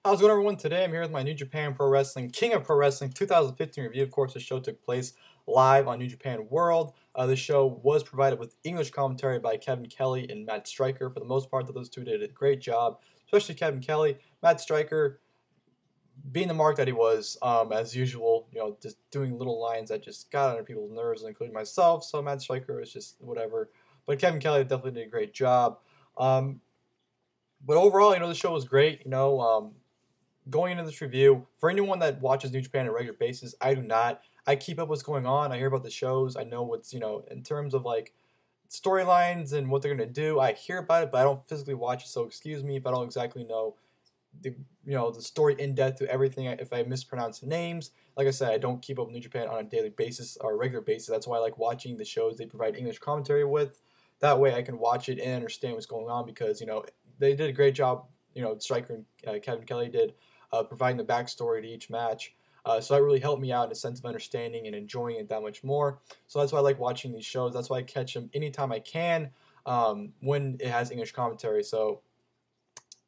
How's it going, everyone? Today I'm here with my New Japan Pro Wrestling King of Pro Wrestling 2015 review. Of course, the show took place live on New Japan World. The show was provided with English commentary by Kevin Kelly and Matt Stryker. For the most part, those two did a great job, especially Kevin Kelly. Matt Stryker, being the mark that he was, as usual, just doing little lines that just got under people's nerves, including myself. So Matt Stryker was just whatever. But Kevin Kelly definitely did a great job. Um, but overall, the show was great. Going into this review, for anyone that watches New Japan on a regular basis, I do not. I keep up what's going on. I hear about the shows. I know what's, in terms of like storylines and what they're going to do. I hear about it, but I don't physically watch it. So excuse me if I don't exactly know the story in depth to everything. If I mispronounce the names, like I said, I don't keep up with New Japan on a daily basis or a regular basis. That's why I like watching the shows they provide English commentary with. That way I can watch it and understand what's going on because they did a great job. Stryker and Kevin Kelly did providing the backstory to each match. So that really helped me out in a sense of understanding and enjoying it that much more. So that's why I like watching these shows. That's why I catch them anytime I can when it has English commentary. So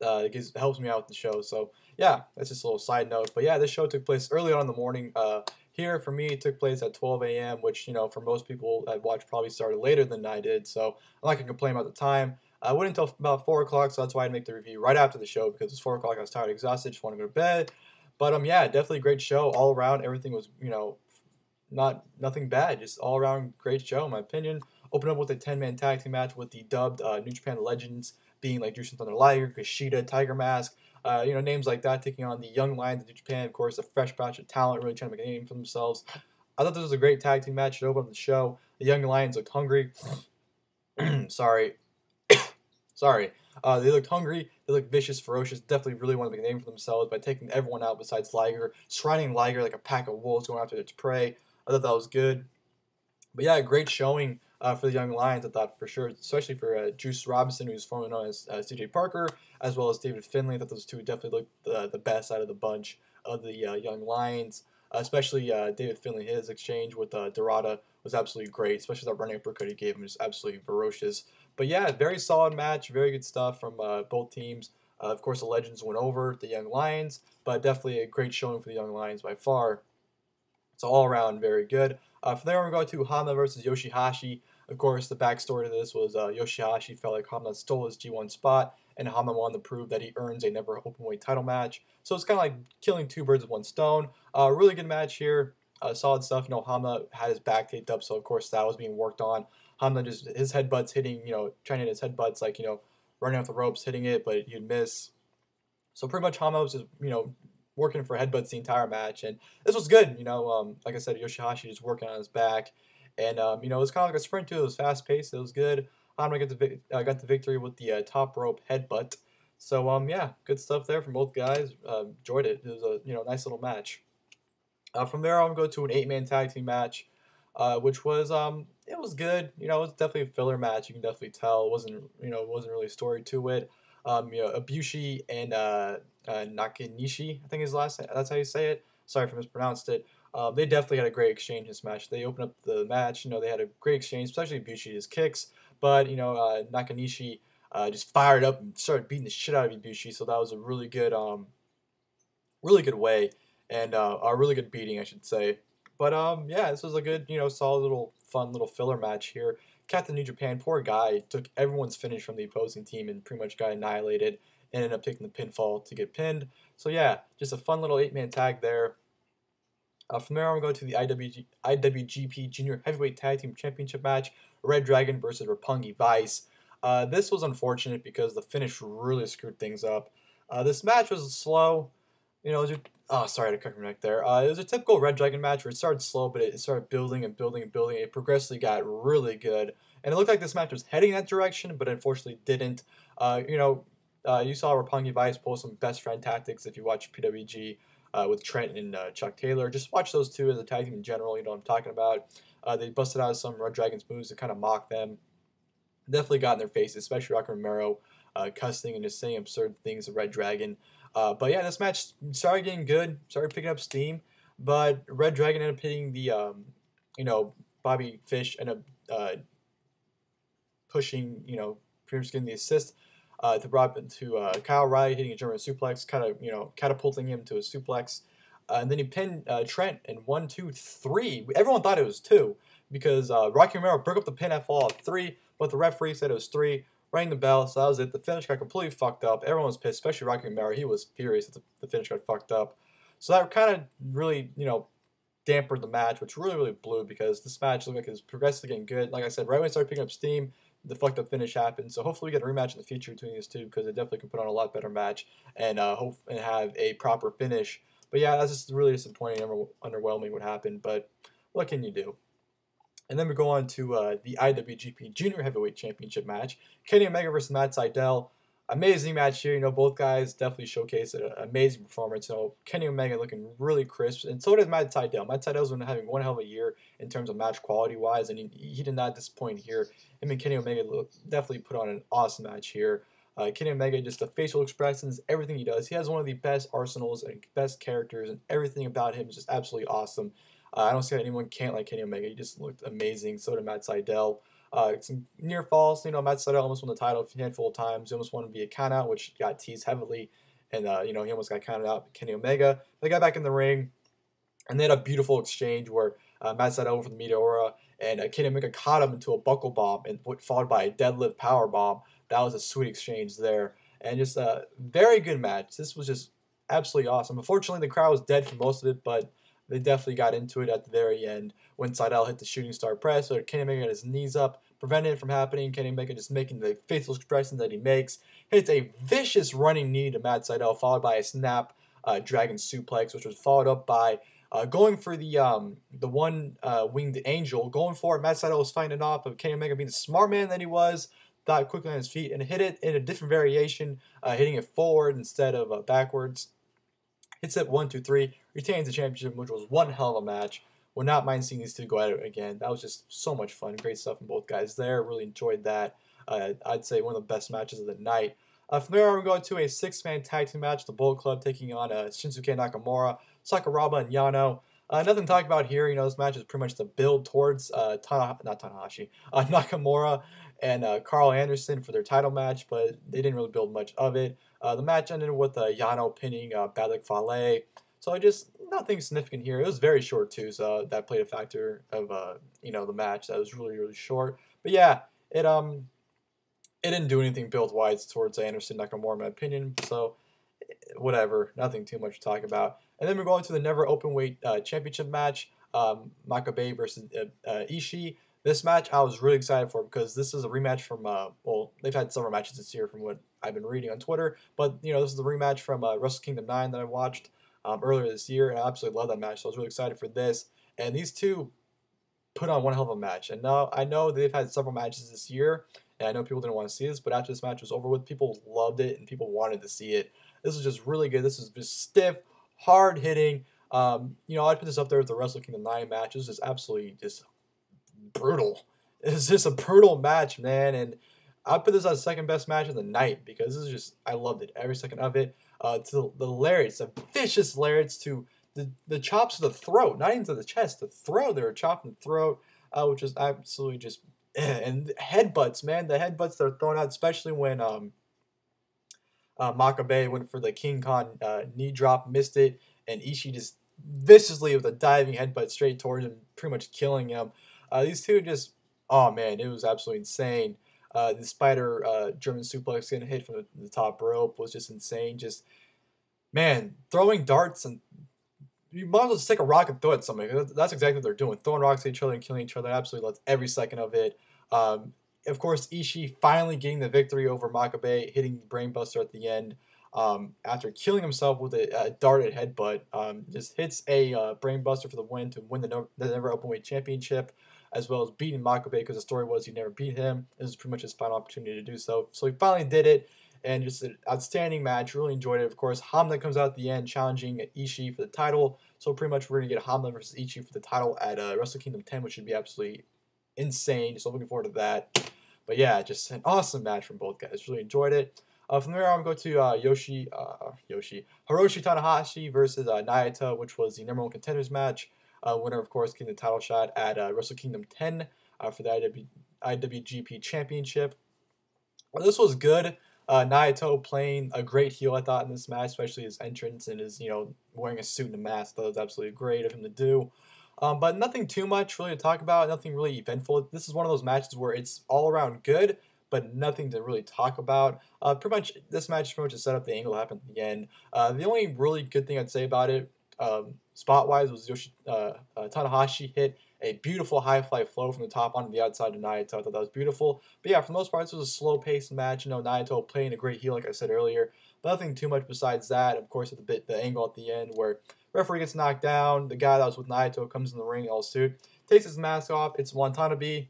it helps me out with the show. So yeah, that's just a little side note. But yeah, this show took place early on in the morning. Here for me, it took place at 12 a.m., which for most people that watch probably started later than I did. So I'm not gonna complain about the time. I went until about 4 o'clock, so that's why I'd make the review right after the show because it's 4 o'clock. I was tired, exhausted, just want to go to bed. But yeah, definitely a great show all around. Everything was nothing bad, just all around great show in my opinion. Open up with a 10-man tag team match with the dubbed New Japan Legends being like Jushin Thunder Liger, KUSHIDA, Tiger Mask, names like that, taking on the Young Lions of New Japan. Of course, a fresh batch of talent, really trying to make a name for themselves. I thought this was a great tag team match to open up the show. The Young Lions looked hungry. Sorry, sorry. They looked hungry. They looked vicious, ferocious. Definitely really want to make a name for themselves by taking everyone out besides Liger, surrounding Liger like a pack of wolves going after its prey. I thought that was good. But yeah, great showing for the Young Lions, I thought for sure, especially for Juice Robinson, who's formerly known as CJ Parker, as well as David Finlay. I thought those two definitely looked the best out of the bunch of the Young Lions. Especially David Finlay, his exchange with Dorada was absolutely great, especially that running uppercut he gave him is absolutely ferocious. But yeah, very solid match, very good stuff from both teams. Of course, the Legends went over the Young Lions, but definitely a great showing for the Young Lions by far. So all around, very good. From there, we're going to Honma versus YOSHI-HASHI. Of course, the backstory to this was YOSHI-HASHI felt like Honma stole his G1 spot, and Honma wanted to prove that he earns a never openweight title match. So it's kind of like killing two birds with one stone. Really good match here. Solid stuff. Honma had his back taped up, so of course that was being worked on. Honma just his headbutts hitting, trying to hit his headbutts like running off the ropes, hitting it, but he'd miss. So pretty much Honma was just working for headbutts the entire match, and this was good. Like I said, YOSHI-HASHI just working on his back, and it was kind of like a sprint too. It was fast paced. It was good. Honma got the victory with the top rope headbutt. So yeah, good stuff there from both guys. Enjoyed it. It was a nice little match. From there, I'm going to go to an 8-man tag team match, which was it was good. It was definitely a filler match. You can definitely tell. It wasn't really a story to it. Ibushi and Nakanishi, I think his last name. That's how you say it. Sorry if I mispronounced it. They definitely had a great exchange in this match. They opened up the match. They had a great exchange, especially Ibushi his kicks. But Nakanishi just fired up and started beating the shit out of Ibushi. So that was a really good way and a really good beating, I should say. But yeah, this was a good, solid little fun little filler match here. Captain New Japan, poor guy, took everyone's finish from the opposing team and pretty much got annihilated and ended up taking the pinfall to get pinned. So yeah, just a fun little 8-man tag there. From there, I'm going to go to the IWGP Junior Heavyweight Tag Team Championship match, reDRagon versus Roppongi Vice. This was unfortunate because the finish really screwed things up. This match was slow. Sorry to cut your neck there. It was a typical reDRagon match where it started slow, but it started building and building and building. It progressively got really good, and it looked like this match was heading that direction, but unfortunately didn't. You saw Roppongi Vice pull some best friend tactics if you watch PWG with Trent and Chuck Taylor. Just watch those two as a tag team in general. You know what I'm talking about. They busted out some reDRagon's moves to kind of mock them. Definitely got in their faces, especially Rocky Romero, cussing and just saying absurd things to reDRagon. But yeah, this match started getting good, started picking up steam, but reDRagon ended up hitting the, Bobby Fish ended up pushing, pretty much getting the assist to Kyle O'Reilly hitting a German suplex, kind of catapulting him to a suplex. And then he pinned Trent in 1, 2, 3. Everyone thought it was 2 because Rocky Romero broke up the pin at fall 3, but the referee said it was 3. Rang the bell, so that was it. The finish got completely fucked up. Everyone was pissed, especially Rocky Romero. He was furious that the finish got fucked up. So that kind of really, dampened the match, which really blew because this match looked like it was progressively getting good. Like I said, right when it started picking up steam, the fucked up finish happened. So hopefully we get a rematch in the future between these two because it definitely can put on a lot better match and hope and have a proper finish. But yeah, that's just really disappointing, underwhelming what happened. But what can you do? And then we go on to the IWGP Junior Heavyweight Championship match. Kenny Omega versus Matt Sydal. Amazing match here. Both guys definitely showcased an amazing performance. Kenny Omega looking really crisp, and so did Matt Sydal. Matt Sydal's been having one hell of a year in terms of match quality wise, and he did not disappoint here. Him and Kenny Omega definitely put on an awesome match here. Kenny Omega, just the facial expressions, everything he does. He has one of the best arsenals and best characters, and everything about him is just absolutely awesome. I don't see how anyone can't like Kenny Omega. He just looked amazing. So did Matt Sydal. Some near falls. Matt Sydal almost won the title a handful of times. He almost won via countout, which got teased heavily. And, he almost got counted out. Kenny Omega. They got back in the ring, and they had a beautiful exchange where Matt Sydal went for the Meteora, and Kenny Omega caught him into a buckle bomb, and followed by a deadlift power bomb. That was a sweet exchange there. And just a very good match. This was just absolutely awesome. Unfortunately, the crowd was dead for most of it, but they definitely got into it at the very end when Sydal hit the shooting star press. So Kenny Omega got his knees up, preventing it from happening. Kenny Omega just making the facial expressions that he makes. Hits a vicious running knee to Matt Sydal, followed by a snap dragon suplex, which was followed up by going for the one winged angel. Going for it, Matt Sydal was fighting it off, but Kenny Omega, being the smart man that he was, thought quickly on his feet and hit it in a different variation, hitting it forward instead of backwards. Hits it 1, 2, 3, retains the championship, which was one hell of a match. Would not mind seeing these two go at it again. That was just so much fun. Great stuff from both guys there. Really enjoyed that. I'd say one of the best matches of the night. From there, we're going to a 6-man tag team match. The Bullet Club taking on Shinsuke Nakamura, Sakuraba, and Yano. Nothing to talk about here. This match is pretty much the build towards Nakamura and Carl Anderson for their title match, but they didn't really build much of it. The match ended with Yano pinning Badlik Fale. So just nothing significant here. It was very short too, so that played a factor of the match. That was really short. But yeah, it didn't do anything build wise towards Anderson Nakamura in my opinion. So whatever, nothing too much to talk about. And then we're going to the Never Openweight Championship match, Makabe versus Ishii. This match I was really excited for because this is a rematch from, they've had several matches this year from what I've been reading on Twitter. But, this is a rematch from Wrestle Kingdom 9 that I watched earlier this year. And I absolutely love that match, so I was really excited for this. And these two put on one hell of a match. And now I know they've had several matches this year, and I know people didn't want to see this, but after this match was over with, people loved it and people wanted to see it. This was just really good. This was just stiff, hard hitting. I'd put this up there with the Wrestle Kingdom 9 match. It was just absolutely just brutal. It's just a brutal match, man. And I put this as the second best match of the night because this is just, I loved it, every second of it. To the lariats, the vicious lariats to the chops to the throat, not even to the chest, the throat. They were chopping the throat, which is absolutely just, and headbutts, man. The headbutts they're throwing out, especially when Makabe went for the King Kong knee drop, missed it, and Ishii just viciously with a diving headbutt straight towards him, pretty much killing him. These two just, oh man, it was absolutely insane. The spider German suplex getting hit from the top rope was just insane. Just, man, throwing darts, and you might as well just take a rock and throw it at somebody. That's exactly what they're doing. Throwing rocks at each other and killing each other. I absolutely loved every second of it. Of course, Ishii finally getting the victory over Makabe, hitting the brainbuster at the end. After killing himself with a darted headbutt, just hits a brainbuster for the win to win the Never Openweight Championship, as well as beating Makabe because the story was he never beat him. This is pretty much his final opportunity to do so. So he finally did it, and just an outstanding match. Really enjoyed it. Of course, Honma comes out at the end challenging Ishii for the title. So pretty much we're going to get Honma versus Ishii for the title at Wrestle Kingdom 10, which should be absolutely insane. So looking forward to that. But yeah, just an awesome match from both guys. Really enjoyed it. From there, I'm going to Hiroshi Tanahashi versus Naito, which was the #1 contenders match. Winner, of course, getting the title shot at Wrestle Kingdom 10 for the IWGP Championship. This was good. Naito playing a great heel, I thought, in this match, especially his entrance and his, wearing a suit and a mask. That was absolutely great of him to do. But nothing too much really to talk about, nothing really eventful. This is one of those matches where it's all around good, but nothing to really talk about. Pretty much, this match pretty much just set up the angle that happened at the end. The only really good thing I'd say about it, spot-wise, was Tanahashi hit a beautiful high-fly flow from the top onto the outside of Naito. I thought that was beautiful. But yeah, for the most part, this was a slow-paced match. Naito playing a great heel, like I said earlier. But nothing too much besides that. Of course, at the angle at the end where referee gets knocked down. The guy that was with Naito comes in the ring all suit, takes his mask off. It's Watanabe,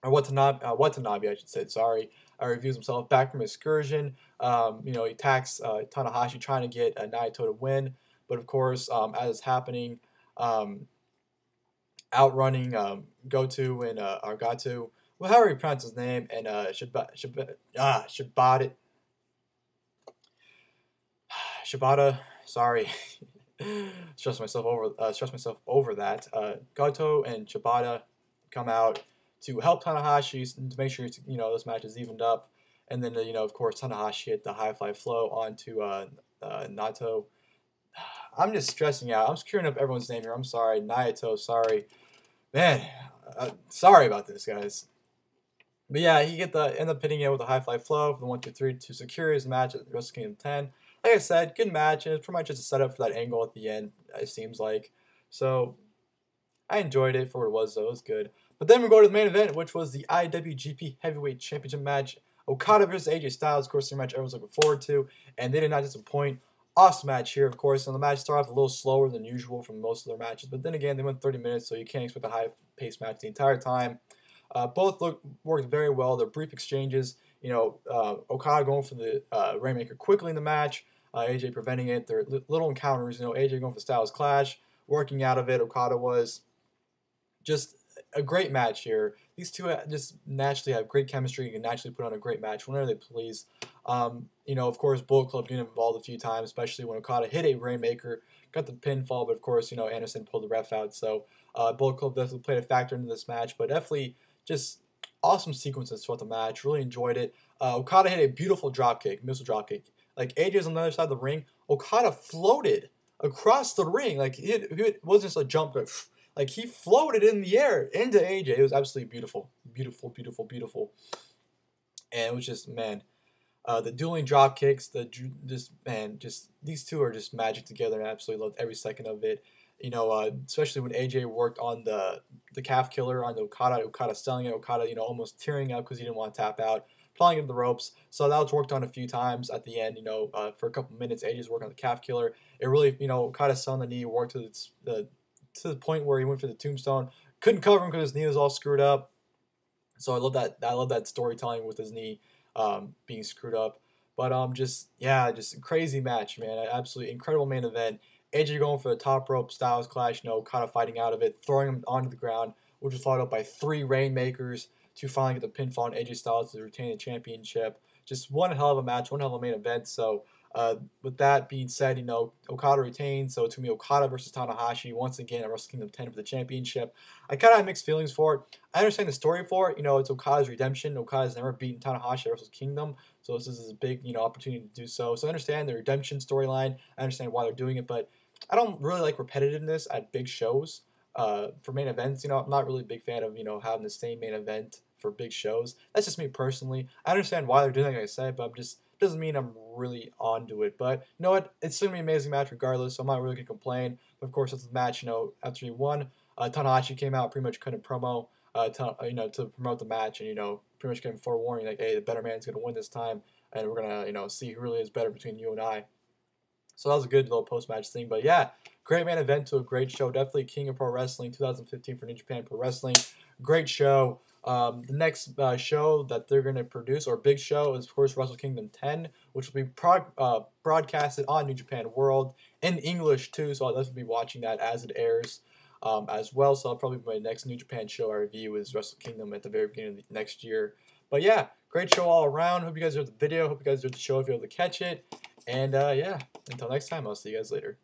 or Watanabe, I should say. Sorry. Reviews himself back from excursion. He attacks Tanahashi, trying to get Naito to win. But of course, as it's happening, outrunning Goto and Argatu, well, however you pronounce his name, and Shibata. Sorry. Stress myself over that. Goto and Shibata come out to help Tanahashi to make sure this match is evened up, and then of course Tanahashi hit the high fly flow onto Naito. I'm just stressing out. I'm screwing up everyone's name here. I'm sorry, Naito. Sorry, man. Sorry about this, guys. But yeah, he end up hitting it with a high fly flow for the 1-2-3 to secure his match at Wrestle Kingdom 10. Like I said, good match, and it's pretty much just a setup for that angle at the end, it seems like. So, I enjoyed it for what it was, though. It was good. But then we go to the main event, which was the IWGP Heavyweight Championship match. Okada versus AJ Styles, of course, the match everyone's looking forward to, and they did not disappoint. Awesome match here, of course, and the match started off a little slower than usual from most of their matches, but then again, they went 30 minutes, so you can't expect a high-paced match the entire time. Both worked very well. Their brief exchanges, Okada going for the Rainmaker quickly in the match, AJ preventing it. Their little encounters, AJ going for Styles Clash, working out of it. Okada was just a great match here. These two just naturally have great chemistry and can naturally put on a great match whenever they please. Of course, Bullet Club getting involved a few times, especially when Okada hit a Rainmaker, got the pinfall, but of course, Anderson pulled the ref out. So Bullet Club definitely played a factor into this match, but definitely just awesome sequences throughout the match. Really enjoyed it. Okada hit a beautiful dropkick, missile dropkick. Like AJ's on the other side of the ring, Okada floated across the ring. Like it wasn't just a jump, but like he floated in the air into AJ. It was absolutely beautiful, beautiful, beautiful, beautiful. And it was just, man, the dueling drop kicks, just these two are just magic together, and I absolutely loved every second of it. Especially when AJ worked on the calf killer on Okada selling it, Okada, almost tearing up because he didn't want to tap out, pulling in the ropes. So that was worked on a few times at the end, for a couple minutes. AJ's working on the calf killer. It really, Okada selling the knee worked to the point where he went for the tombstone. Couldn't cover him because his knee was all screwed up. So I love that. I love that storytelling with his knee being screwed up. But just a crazy match, man. Absolutely incredible main event. AJ going for the top rope Styles Clash, Okada fighting out of it, throwing him onto the ground, which was followed up by 3 Rainmakers to finally get the pinfall on AJ Styles to retain the championship. Just one hell of a match, one hell of a main event. So with that being said, Okada retains, so it's going to be Okada versus Tanahashi once again at Wrestle Kingdom 10 for the championship. I kind of have mixed feelings for it. I understand the story for it. It's Okada's redemption. Okada's never beaten Tanahashi at Wrestle Kingdom, so this is a big, opportunity to do so. So I understand the redemption storyline. I understand why they're doing it, but I don't really like repetitiveness at big shows. For main events, I'm not really a big fan of, having the same main event for big shows. That's just me personally. I understand why they're doing it, like I said, but doesn't mean I'm really onto it. But you know what? It's still going to be an amazing match regardless, so I'm not really going to complain. But of course, it's the match, after he won, Tanahashi came out, pretty much cut a promo, to promote the match, and, pretty much giving forewarning, like, hey, the better man's going to win this time, and we're going to, see who really is better between you and I. So that was a good little post-match thing. But yeah, great main event to a great show. Definitely King of Pro Wrestling 2015 for New Japan Pro Wrestling. Great show. The next show that they're going to produce, or big show, is of course Wrestle Kingdom 10, which will be broadcasted on New Japan World in English too. So I'll definitely be watching that as it airs as well. So I'll probably my next New Japan show I review is Wrestle Kingdom at the very beginning of the next year. But yeah, great show all around. Hope you guys enjoyed the video. Hope you guys enjoyed the show if you're able to catch it. And yeah, until next time, I'll see you guys later.